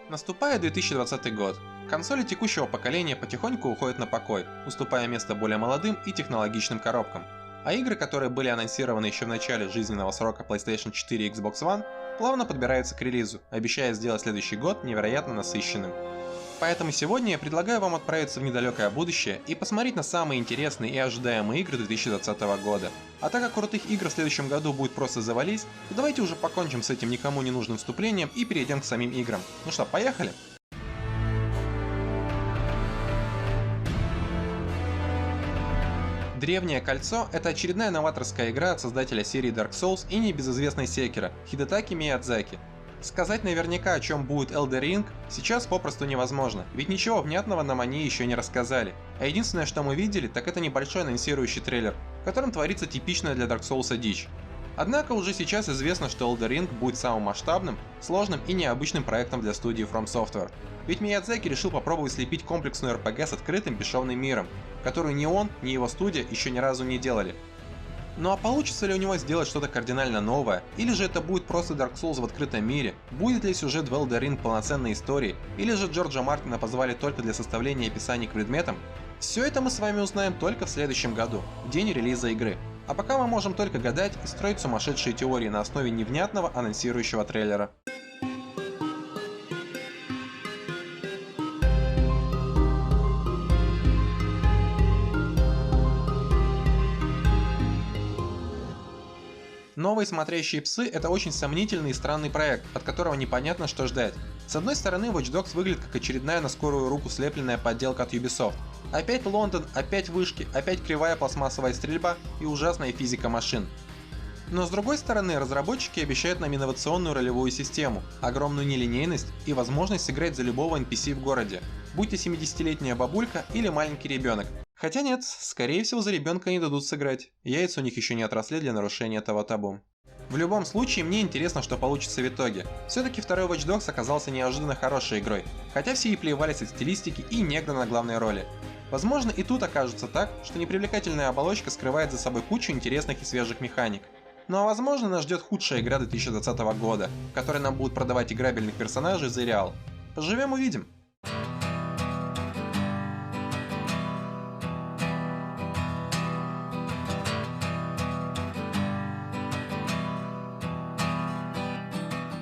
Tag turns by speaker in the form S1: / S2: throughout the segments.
S1: Наступает 2020 год. Консоли текущего поколения потихоньку уходят на покой, уступая место более молодым и технологичным коробкам. А игры, которые были анонсированы еще в начале жизненного срока PlayStation 4 и Xbox One, плавно подбираются к релизу, обещая сделать следующий год невероятно насыщенным. Поэтому сегодня я предлагаю вам отправиться в недалекое будущее и посмотреть на самые интересные и ожидаемые игры 2020 года. А так как крутых игр в следующем году будет просто завались, то давайте уже покончим с этим никому не нужным вступлением и перейдем к самим играм. Ну что, поехали? Древнее кольцо — это очередная новаторская игра от создателя серии Dark Souls и небезызвестной Sekiro Хидетаки Миядзаки. Сказать наверняка, о чем будет Elden Ring, сейчас попросту невозможно, ведь ничего внятного нам о ней еще не рассказали. А единственное, что мы видели, так это небольшой анонсирующий трейлер, в котором творится типичная для Dark Souls дичь. Однако уже сейчас известно, что Elden Ring будет самым масштабным, сложным и необычным проектом для студии From Software. Ведь Миядзаки решил попробовать слепить комплексную RPG с открытым бесшовным миром, которую ни он, ни его студия еще ни разу не делали. Ну а получится ли у него сделать что-то кардинально новое, или же это будет просто Dark Souls в открытом мире, будет ли сюжет в Elden Ring полноценной историей, или же Джорджа Мартина позвали только для составления описаний к предметам, все это мы с вами узнаем только в следующем году, в день релиза игры. А пока мы можем только гадать и строить сумасшедшие теории на основе невнятного анонсирующего трейлера. Новые смотрящие псы — это очень сомнительный и странный проект, от которого непонятно, что ждать. С одной стороны, Watch Dogs выглядит как очередная на скорую руку слепленная подделка от Ubisoft. Опять Лондон, опять вышки, опять кривая пластмассовая стрельба и ужасная физика машин. Но с другой стороны, разработчики обещают нам инновационную ролевую систему, огромную нелинейность и возможность сыграть за любого NPC в городе, будь то 70-летняя бабулька или маленький ребенок. Хотя нет, скорее всего за ребенка не дадут сыграть, яйца у них еще не отросли для нарушения этого табу. В любом случае, мне интересно, что получится в итоге. Все-таки второй Watch Dogs оказался неожиданно хорошей игрой, хотя все и плевались от стилистики и негра на главной роли. Возможно, и тут окажется так, что непривлекательная оболочка скрывает за собой кучу интересных и свежих механик. Ну а возможно, нас ждет худшая игра 2020 года, в которой нам будут продавать играбельных персонажей за реал. Поживем увидим.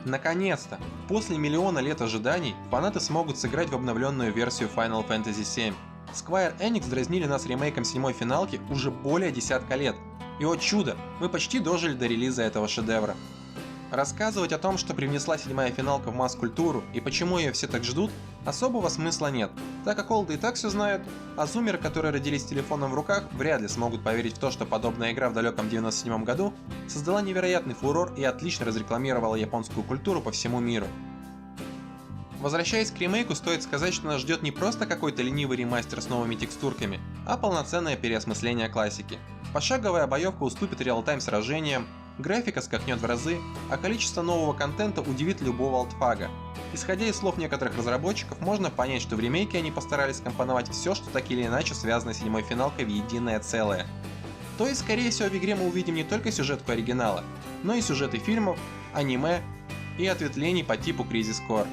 S1: Наконец-то! После миллиона лет ожиданий, фанаты смогут сыграть в обновленную версию Final Fantasy VII. Square Enix дразнили нас ремейком седьмой финалки уже более десятка лет. И о чудо, мы почти дожили до релиза этого шедевра. Рассказывать о том, что привнесла седьмая финалка в масс-культуру и почему ее все так ждут, особого смысла нет, так как олды и так все знают, а зумеры, которые родились с телефоном в руках, вряд ли смогут поверить в то, что подобная игра в далеком 97 году создала невероятный фурор и отлично разрекламировала японскую культуру по всему миру. Возвращаясь к ремейку, стоит сказать, что нас ждет не просто какой-то ленивый ремастер с новыми текстурками, а полноценное переосмысление классики. Пошаговая боевка уступит реал-тайм сражениям, графика скакнет в разы, а количество нового контента удивит любого олдфага. Исходя из слов некоторых разработчиков, можно понять, что в ремейке они постарались скомпоновать все, что так или иначе связано с седьмой финалкой в единое целое. То есть, скорее всего, в игре мы увидим не только сюжетку оригинала, но и сюжеты фильмов, аниме и ответвлений по типу Crisis Core.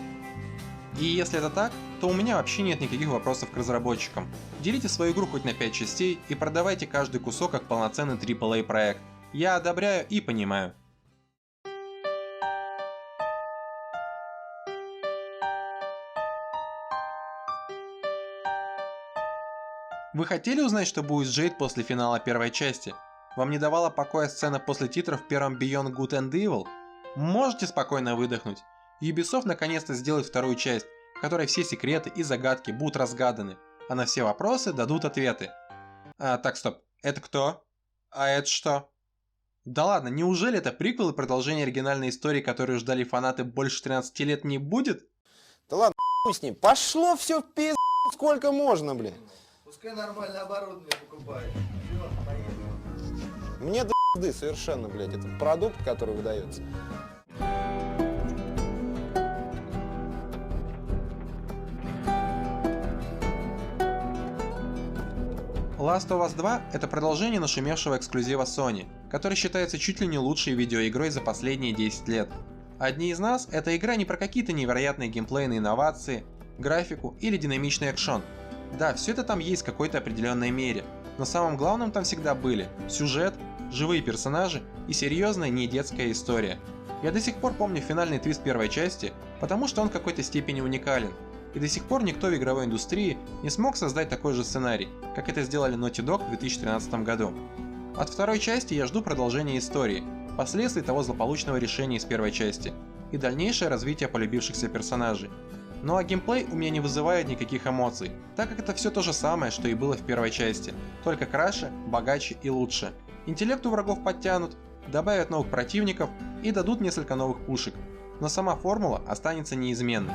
S1: И если это так, то у меня вообще нет никаких вопросов к разработчикам. Делите свою игру хоть на 5 частей и продавайте каждый кусок как полноценный AAA проект. Я одобряю и понимаю. Вы хотели узнать, что будет с Джейд после финала первой части? Вам не давала покоя сцена после титров в первом Beyond Good and Evil? Можете спокойно выдохнуть. Ubisoft наконец-то сделает вторую часть, в которой все секреты и загадки будут разгаданы, а на все вопросы дадут ответы. Так, стоп, это кто? А это что? Да ладно, неужели это приквел и продолжение оригинальной истории, которую ждали фанаты больше 13 лет, не будет?
S2: Да ладно, с ним. Пошло все в пизду, сколько можно, блин.
S3: Пускай нормальное оборудование покупает.
S2: Мне до пизды совершенно, блядь, этот продукт, который выдается.
S1: Last of Us 2 — это продолжение нашумевшего эксклюзива Sony, который считается чуть ли не лучшей видеоигрой за последние 10 лет. Одни из нас — это игра не про какие-то невероятные геймплейные инновации, графику или динамичный экшон. Да, все это там есть в какой-то определенной мере, но самым главным там всегда были сюжет, живые персонажи и серьезная не детская история. Я до сих пор помню финальный твист первой части, потому что он в какой-то степени уникален, и до сих пор никто в игровой индустрии не смог создать такой же сценарий, как это сделали Naughty Dog в 2013 году. От второй части я жду продолжения истории, последствий того злополучного решения из первой части и дальнейшее развитие полюбившихся персонажей. Ну а геймплей у меня не вызывает никаких эмоций, так как это все то же самое, что и было в первой части, только краше, богаче и лучше. Интеллект у врагов подтянут, добавят новых противников и дадут несколько новых пушек, но сама формула останется неизменной.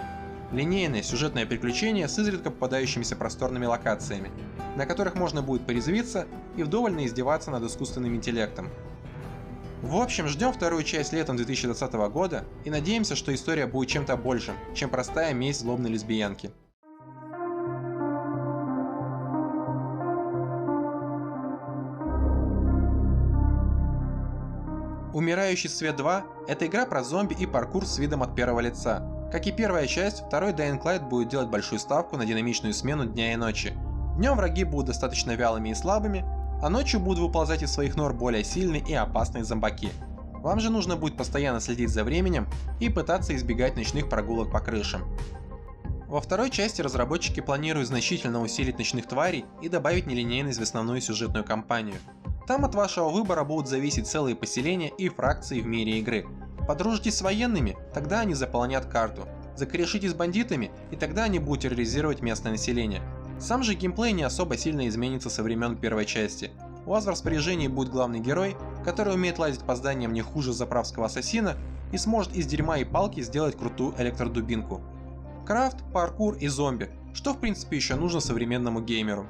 S1: Линейное сюжетное приключение с изредка попадающимися просторными локациями, на которых можно будет порезвиться и вдоволь наиздеваться над искусственным интеллектом. В общем, ждем вторую часть летом 2020 года и надеемся, что история будет чем-то большим, чем простая месть злобной лесбиянки. Умирающий свет 2 — это игра про зомби и паркур с видом от первого лица. Как и первая часть, второй Dying Light будет делать большую ставку на динамичную смену дня и ночи. Днем враги будут достаточно вялыми и слабыми, а ночью будут выползать из своих нор более сильные и опасные зомбаки. Вам же нужно будет постоянно следить за временем и пытаться избегать ночных прогулок по крышам. Во второй части разработчики планируют значительно усилить ночных тварей и добавить нелинейность в основную сюжетную кампанию. Там от вашего выбора будут зависеть целые поселения и фракции в мире игры. Подружитесь с военными, тогда они заполонят карту. Закорешитесь с бандитами, и тогда они будут терроризировать местное население. Сам же геймплей не особо сильно изменится со времен первой части. У вас в распоряжении будет главный герой, который умеет лазить по зданиям не хуже заправского ассасина и сможет из дерьма и палки сделать крутую электродубинку. Крафт, паркур и зомби, что в принципе еще нужно современному геймеру.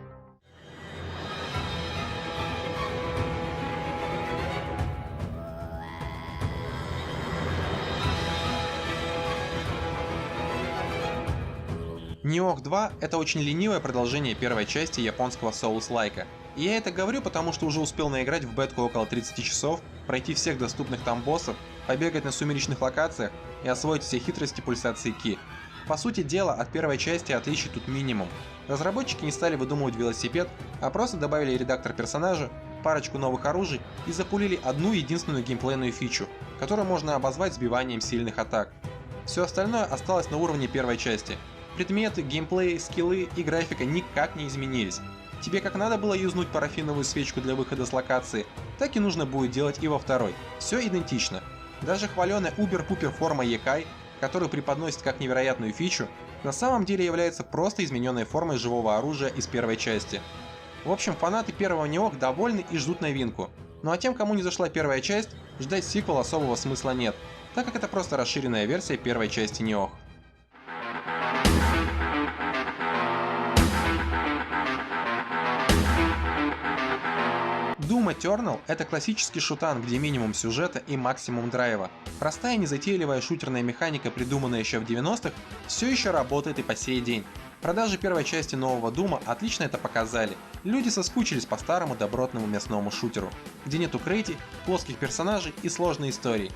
S1: Nioh 2 — это очень ленивое продолжение первой части японского Souls-лайка. И я это говорю, потому что уже успел наиграть в бетку около 30 часов, пройти всех доступных там боссов, побегать на сумеречных локациях и освоить все хитрости пульсации Ки. По сути дела, от первой части отличий тут минимум. Разработчики не стали выдумывать велосипед, а просто добавили редактор персонажа, парочку новых оружий и запулили одну единственную геймплейную фичу, которую можно обозвать сбиванием сильных атак. Все остальное осталось на уровне первой части. Предметы, геймплей, скиллы и графика никак не изменились. Тебе как надо было юзнуть парафиновую свечку для выхода с локации, так и нужно будет делать и во второй. Все идентично. Даже хваленая убер-пупер форма Екай, которую преподносит как невероятную фичу, на самом деле является просто измененной формой живого оружия из первой части. В общем, фанаты первого Nioh довольны и ждут новинку. Ну а тем, кому не зашла первая часть, ждать сиквела особого смысла нет, так как это просто расширенная версия первой части Nioh. Doom Eternal — это классический шутан, где минимум сюжета и максимум драйва. Простая незатейливая шутерная механика, придуманная еще в 90-х, все еще работает и по сей день. Продажи первой части нового Дума отлично это показали. Люди соскучились по старому добротному мясному шутеру, где нету крейти, плоских персонажей и сложной истории.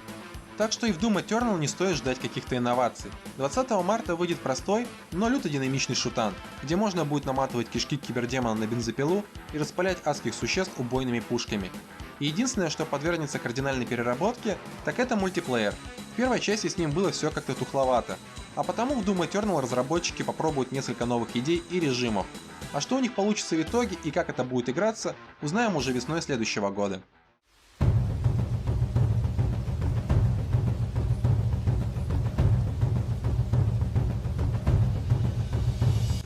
S1: Так что и в Doom Eternal не стоит ждать каких-то инноваций. 20 марта выйдет простой, но люто динамичный шутан, где можно будет наматывать кишки кибердемона на бензопилу и распылять адских существ убойными пушками. И единственное, что подвергнется кардинальной переработке, так это мультиплеер. В первой части с ним было все как-то тухловато, а потому в Doom Eternal разработчики попробуют несколько новых идей и режимов. А что у них получится в итоге и как это будет играться, узнаем уже весной следующего года.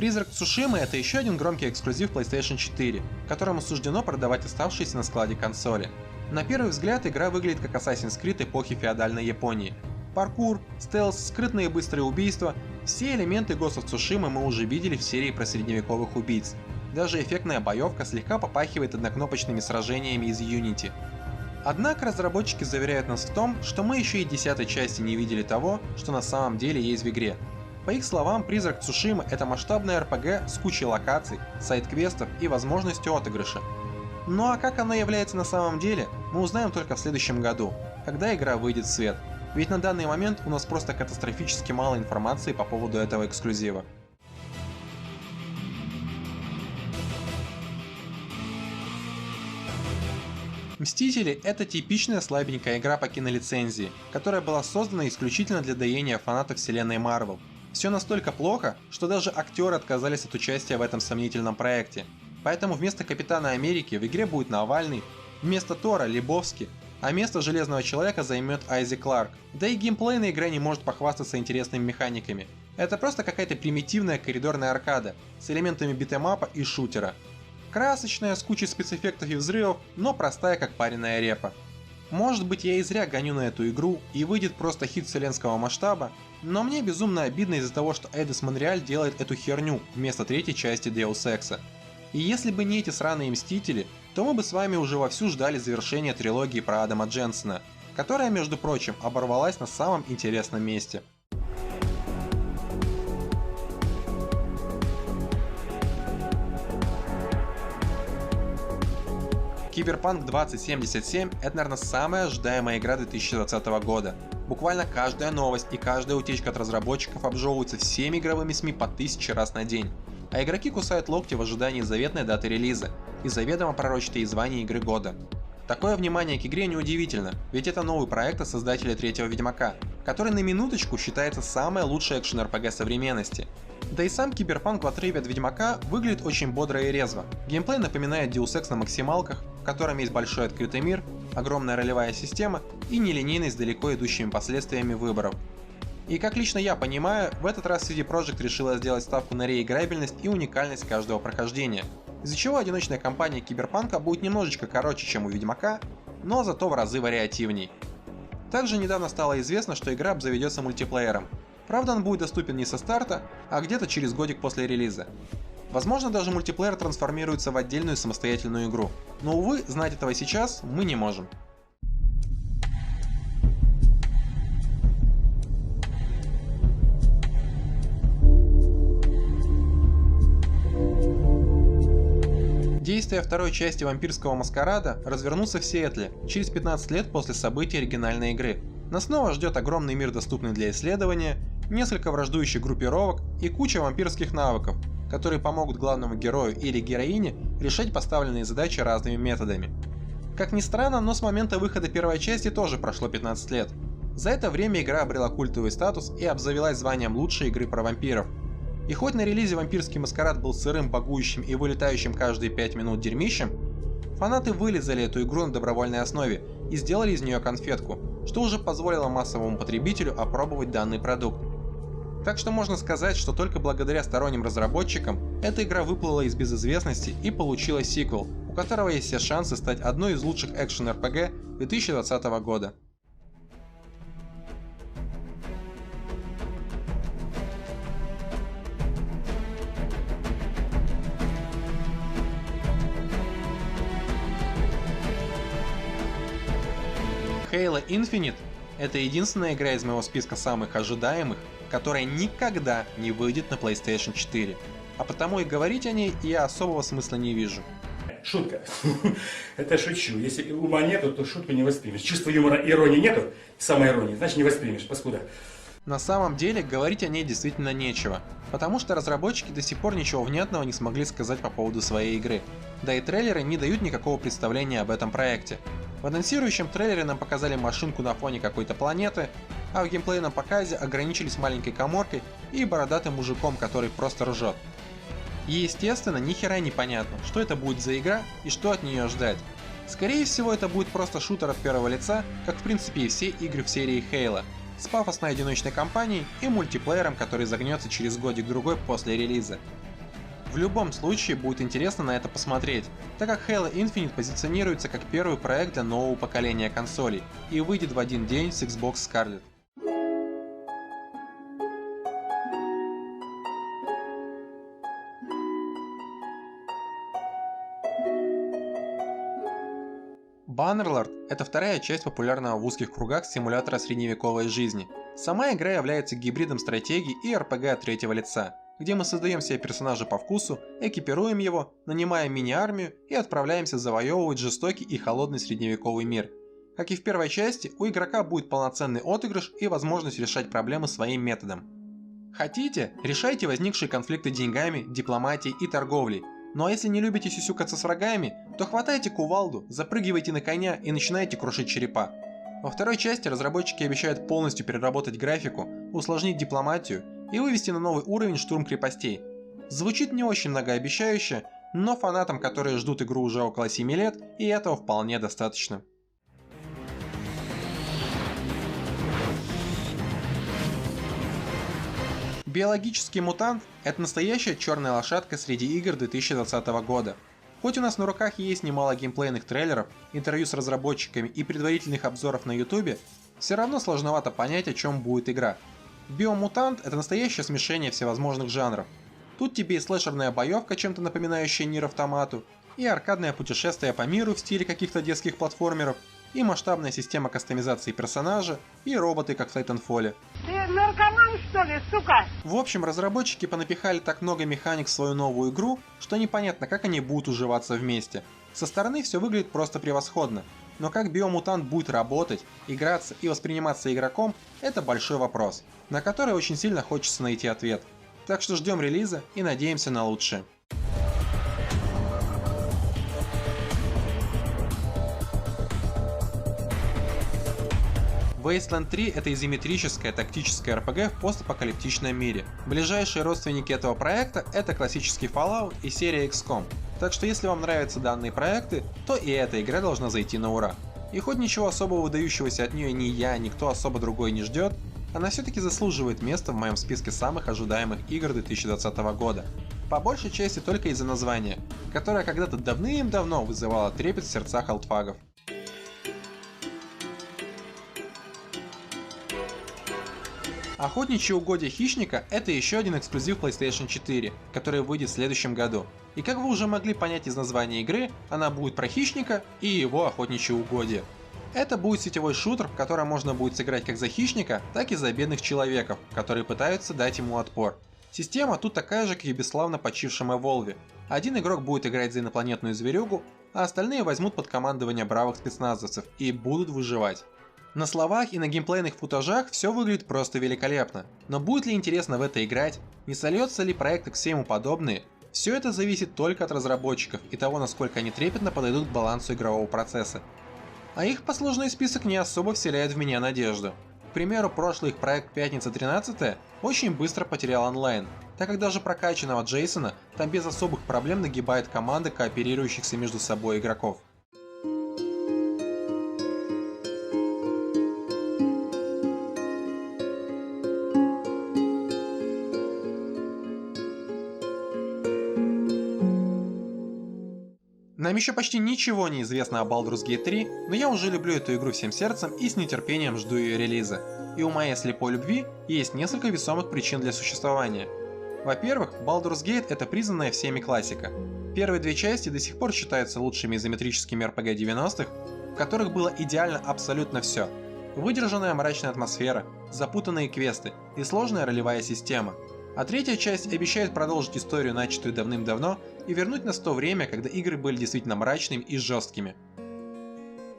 S1: Призрак Цушимы — это еще один громкий эксклюзив PlayStation 4, которому суждено продавать оставшиеся на складе консоли. На первый взгляд игра выглядит как Assassin's Creed эпохи феодальной Японии. Паркур, стелс, скрытные быстрые убийства — все элементы Ghost of Tsushima мы уже видели в серии про средневековых убийц. Даже эффектная боевка слегка попахивает однокнопочными сражениями из Unity. Однако разработчики заверяют нас в том, что мы еще и 10-й части не видели того, что на самом деле есть в игре. По их словам, Призрак Цушимы — это масштабная RPG с кучей локаций, сайд-квестов и возможностью отыгрыша. Ну а как она является на самом деле, мы узнаем только в следующем году, когда игра выйдет в свет. Ведь на данный момент у нас просто катастрофически мало информации по поводу этого эксклюзива. Мстители — это типичная слабенькая игра по кинолицензии, которая была создана исключительно для доения фанатов вселенной Marvel. Все настолько плохо, что даже актеры отказались от участия в этом сомнительном проекте. Поэтому вместо Капитана Америки в игре будет Навальный, вместо Тора — Лебовски, а место Железного Человека займет Айзек Кларк. Да и геймплейная игра не может похвастаться интересными механиками. Это просто какая-то примитивная коридорная аркада с элементами битэмапа и шутера. Красочная, с кучей спецэффектов и взрывов, но простая как пареная репа. Может быть, я и зря гоню на эту игру и выйдет просто хит вселенского масштаба, но мне безумно обидно из-за того, что Эйдос Монреаль делает эту херню вместо третьей части Deus Ex'а. И если бы не эти сраные Мстители, то мы бы с вами уже вовсю ждали завершения трилогии про Адама Дженсена, которая, между прочим, оборвалась на самом интересном месте. Cyberpunk 2077 — это, наверное, самая ожидаемая игра 2020 года. Буквально каждая новость и каждая утечка от разработчиков обжевываются всеми игровыми СМИ по 1000 раз на день. А игроки кусают локти в ожидании заветной даты релиза и заведомо пророчатые звания игры года. Такое внимание к игре неудивительно, ведь это новый проект от создателя третьего Ведьмака, который на минуточку считается самой лучшей экшен-РПГ современности. Да и сам Cyberpunk в отрыве от Ведьмака выглядит очень бодро и резво. Геймплей напоминает Deus Ex на максималках, в котором есть большой открытый мир, огромная ролевая система и нелинейность с далеко идущими последствиями выборов. И как лично я понимаю, в этот раз CD Projekt решила сделать ставку на реиграбельность и уникальность каждого прохождения, из-за чего одиночная кампания Киберпанка будет немножечко короче, чем у Ведьмака, но зато в разы вариативней. Также недавно стало известно, что игра обзаведется мультиплеером. Правда, он будет доступен не со старта, а где-то через годик после релиза. Возможно, даже мультиплеер трансформируется в отдельную самостоятельную игру, но увы, знать этого сейчас мы не можем. Действие второй части «Вампирского маскарада» развернутся в Сиэтле через 15 лет после событий оригинальной игры. Нас снова ждет огромный мир, доступный для исследования, несколько враждующих группировок и куча вампирских навыков, которые помогут главному герою или героине решать поставленные задачи разными методами. Как ни странно, но с момента выхода первой части тоже прошло 15 лет. За это время игра обрела культовый статус и обзавелась званием лучшей игры про вампиров. И хоть на релизе «Вампирский маскарад» был сырым, багующим и вылетающим каждые 5 минут дерьмищем, фанаты вылезали эту игру на добровольной основе и сделали из нее конфетку, что уже позволило массовому потребителю опробовать данный продукт. Так что можно сказать, что только благодаря сторонним разработчикам эта игра выплыла из безызвестности и получила сиквел, у которого есть все шансы стать одной из лучших экшен-РПГ 2020 года. Halo Infinite — это единственная игра из моего списка самых ожидаемых, которая никогда не выйдет на PlayStation 4, а потому и говорить о ней я особого смысла не вижу.
S4: Шутка. Это шучу. Если ума нету, то шутку не воспримешь. Чувства юмора, иронии нету, самоиронии, значит не воспримешь, паскуда.
S1: На самом деле, говорить о ней действительно нечего, потому что разработчики до сих пор ничего внятного не смогли сказать по поводу своей игры, да и трейлеры не дают никакого представления об этом проекте. В анонсирующем трейлере нам показали машинку на фоне какой-то планеты, а в геймплейном показе ограничились маленькой каморкой и бородатым мужиком, который просто ржет. И естественно, ни хера не понятно, что это будет за игра и что от нее ждать. Скорее всего, это будет просто шутер от первого лица, как в принципе и все игры в серии Halo, с пафосной одиночной кампанией и мультиплеером, который загнется через годик-другой после релиза. В любом случае будет интересно на это посмотреть, так как Halo Infinite позиционируется как первый проект для нового поколения консолей и выйдет в один день с Xbox Scarlett. Bannerlord — это вторая часть популярного в узких кругах симулятора средневековой жизни. Сама игра является гибридом стратегии и RPG от третьего лица, где мы создаем себе персонажа по вкусу, экипируем его, нанимаем мини-армию и отправляемся завоевывать жестокий и холодный средневековый мир. Как и в первой части, у игрока будет полноценный отыгрыш и возможность решать проблемы своим методом. Хотите, решайте возникшие конфликты деньгами, дипломатией и торговлей. Ну а если не любите сюсюкаться с врагами, то хватайте кувалду, запрыгивайте на коня и начинайте крушить черепа. Во второй части разработчики обещают полностью переработать графику, усложнить дипломатию и вывести на новый уровень штурм крепостей. Звучит не очень многообещающе, но фанатам, которые ждут игру уже около 7 лет, и этого вполне достаточно. Биологический мутант – это настоящая черная лошадка среди игр 2020 года. Хоть у нас на руках есть немало геймплейных трейлеров, интервью с разработчиками и предварительных обзоров на ютубе, все равно сложновато понять, о чем будет игра. Биомутант – это настоящее смешение всевозможных жанров. Тут тебе и слэшерная боевка, чем-то напоминающая Нир Автомату, и аркадное путешествие по миру в стиле каких-то детских платформеров, и масштабная система кастомизации персонажа, и роботы, как в Titanfall.
S5: Ты наркоман, что ли, сука?
S1: В общем, разработчики понапихали так много механик в свою новую игру, что непонятно, как они будут уживаться вместе. Со стороны все выглядит просто превосходно, но как биомутант будет работать, играться и восприниматься игроком – это большой вопрос, на который очень сильно хочется найти ответ. Так что ждем релиза и надеемся на лучшее. Wasteland 3 — это изометрическая тактическая RPG в постапокалиптичном мире. Ближайшие родственники этого проекта — это классический Fallout и серия XCOM. Так что если вам нравятся данные проекты, то и эта игра должна зайти на ура. И хоть ничего особо выдающегося от нее ни я, ни кто особо другой не ждет, она все-таки заслуживает места в моем списке самых ожидаемых игр 2020 года. По большей части только из-за названия, которое когда-то давным-давно вызывало трепет в сердцах олдфагов. Охотничьи угодья хищника — это еще один эксклюзив PlayStation 4, который выйдет в следующем году. И как вы уже могли понять из названия игры, она будет про хищника и его охотничьи угодья. Это будет сетевой шутер, в котором можно будет сыграть как за хищника, так и за бедных человеков, которые пытаются дать ему отпор. Система тут такая же, как и в бесславно почившем Evolve. Один игрок будет играть за инопланетную зверюгу, а остальные возьмут под командование бравых спецназовцев и будут выживать. На словах и на геймплейных футажах все выглядит просто великолепно, но будет ли интересно в это играть, не сольется ли проект к всему подобные, все это зависит только от разработчиков и того, насколько они трепетно подойдут к балансу игрового процесса. А их послужный список не особо вселяет в меня надежду. К примеру, прошлый их проект «Пятница 13» очень быстро потерял онлайн, так как даже прокачанного Джейсона там без особых проблем нагибает команда кооперирующихся между собой игроков. Нам еще почти ничего не известно о Baldur's Gate 3, но я уже люблю эту игру всем сердцем и с нетерпением жду ее релиза. И у моей слепой любви есть несколько весомых причин для существования. Во-первых, Baldur's Gate — это признанная всеми классика. Первые две части до сих пор считаются лучшими изометрическими RPG 90-х, в которых было идеально абсолютно все. Выдержанная мрачная атмосфера, запутанные квесты и сложная ролевая система. А третья часть обещает продолжить историю, начатую давным-давно, и вернуть нас в то время, когда игры были действительно мрачными и жесткими.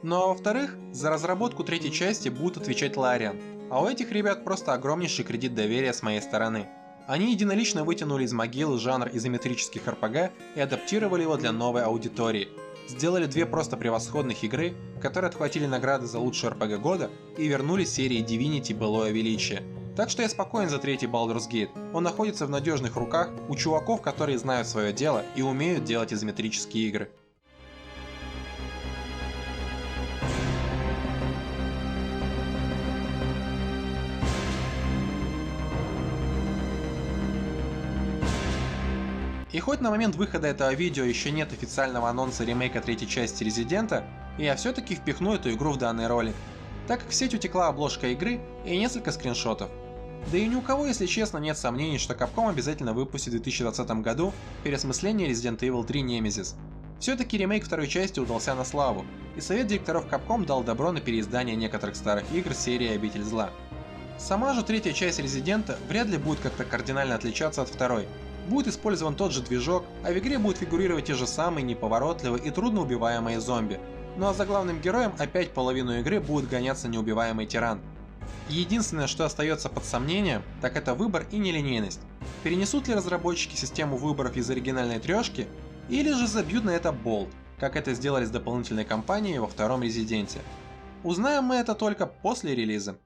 S1: Ну а во-вторых, за разработку третьей части будут отвечать Larian, а у этих ребят просто огромнейший кредит доверия с моей стороны. Они единолично вытянули из могилы жанр изометрических RPG и адаптировали его для новой аудитории. Сделали две просто превосходных игры, которые отхватили награды за лучший RPG года и вернули серии Divinity былое величие. Так что я спокоен за третий Baldur's Gate. Он находится в надежных руках у чуваков, которые знают свое дело и умеют делать изометрические игры. И хоть на момент выхода этого видео еще нет официального анонса ремейка третьей части Резидента, я все-таки впихну эту игру в данный ролик, так как в сеть утекла обложка игры и несколько скриншотов. Да и ни у кого, если честно, нет сомнений, что Capcom обязательно выпустит в 2020 году переосмысление Resident Evil 3 Nemesis. Все-таки ремейк второй части удался на славу, и совет директоров Capcom дал добро на переиздание некоторых старых игр серии Обитель Зла. Сама же третья часть Резидента вряд ли будет как-то кардинально отличаться от второй. Будет использован тот же движок, а в игре будут фигурировать те же самые неповоротливые и трудноубиваемые зомби. Ну а за главным героем опять половину игры будет гоняться неубиваемый тиран. Единственное, что остается под сомнением, так это выбор и нелинейность. Перенесут ли разработчики систему выборов из оригинальной трешки, или же забьют на это болт, как это сделали с дополнительной кампанией во втором Резиденте. Узнаем мы это только после релиза.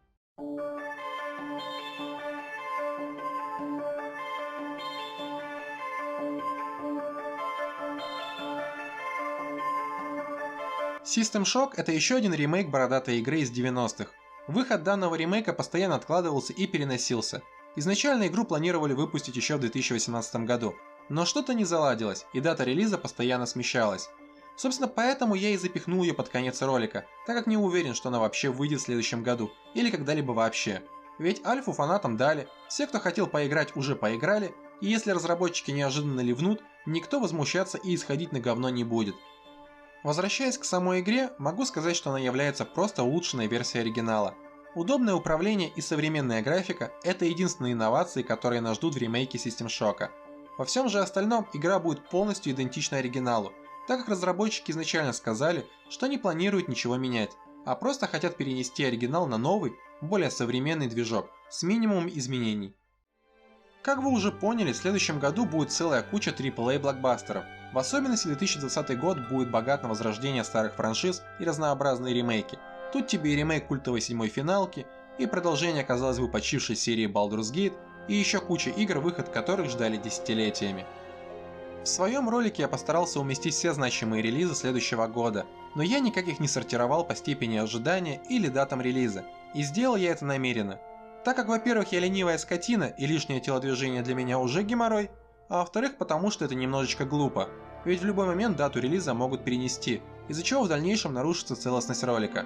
S1: System Shock — это еще один ремейк бородатой игры из 90-х. Выход данного ремейка постоянно откладывался и переносился. Изначально игру планировали выпустить еще в 2018 году, но что-то не заладилось, и дата релиза постоянно смещалась. Собственно, поэтому я и запихнул ее под конец ролика, так как не уверен, что она вообще выйдет в следующем году, или когда-либо вообще. Ведь альфу фанатам дали, все, кто хотел поиграть, уже поиграли, и если разработчики неожиданно ливнут, никто возмущаться и исходить на говно не будет. Возвращаясь к самой игре, могу сказать, что она является просто улучшенной версией оригинала. Удобное управление и современная графика – это единственные инновации, которые нас ждут в ремейке System Shock. Во всем же остальном игра будет полностью идентична оригиналу, так как разработчики изначально сказали, что не планируют ничего менять, а просто хотят перенести оригинал на новый, более современный движок с минимумом изменений. Как вы уже поняли, в следующем году будет целая куча AAA блокбастеров. В особенности 2020 год будет богат на возрождение старых франшиз и разнообразные ремейки. Тут тебе и ремейк культовой 7-й финалки, и продолжение, казалось бы, почившей серии Baldur's Gate, и еще куча игр, выход которых ждали десятилетиями. В своем ролике я постарался уместить все значимые релизы следующего года, но я никак их не сортировал по степени ожидания или датам релиза, и сделал я это намеренно. Так как, во-первых, я ленивая скотина и лишнее телодвижение для меня уже геморрой, а во-вторых, потому что это немножечко глупо, ведь в любой момент дату релиза могут перенести, из-за чего в дальнейшем нарушится целостность ролика.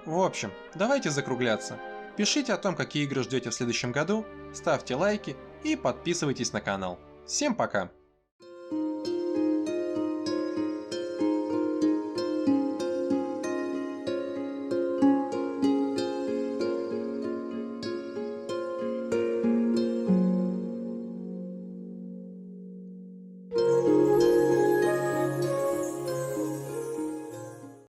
S1: В общем, давайте закругляться. Пишите о том, какие игры ждете в следующем году, ставьте лайки и подписывайтесь на канал. Всем пока!